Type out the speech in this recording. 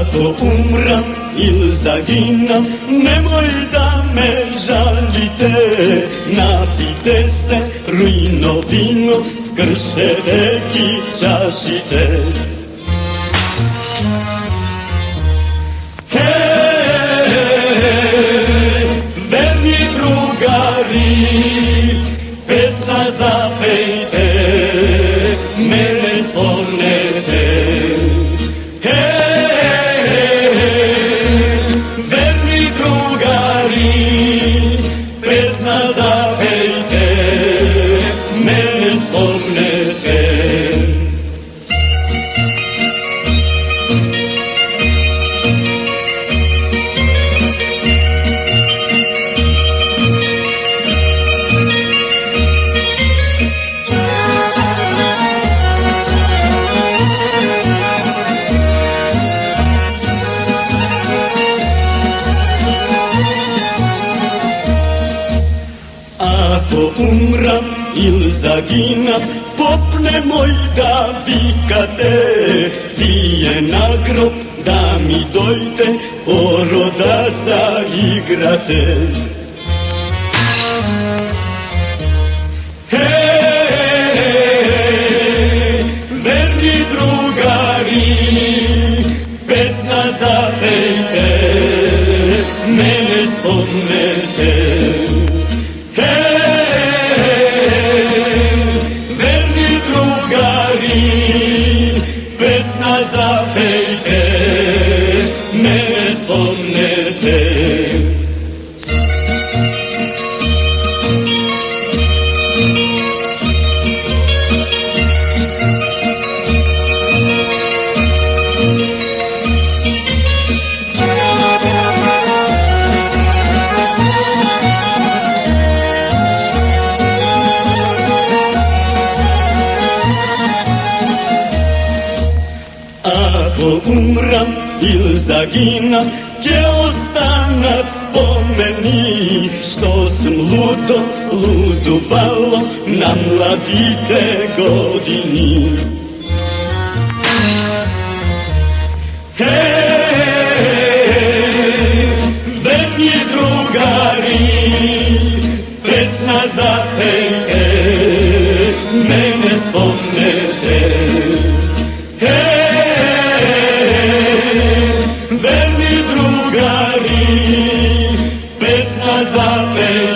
Ako umram il zaginam, nemoj da me žalite. Napite se rujno vino, s krševeki čašite. Verni drugari, pesna zapejte, mene spomnete. Verni drugari, pesna zapejte, mene spomnete. Ako umram il zaginam, pop nemoj da vikate. Vije na grob da mi dojte, poroda zaigrate. Verni drugari, pesna zapejte, mene spomnete. Pesna zapejte, mene spomnete. Ako umram il zaginam, će ostanat spomeni što sam ludovalo na mladite godini. Verni drugari, pesna zapejte, mene spomnete. Verni drugari, pesna zapejte.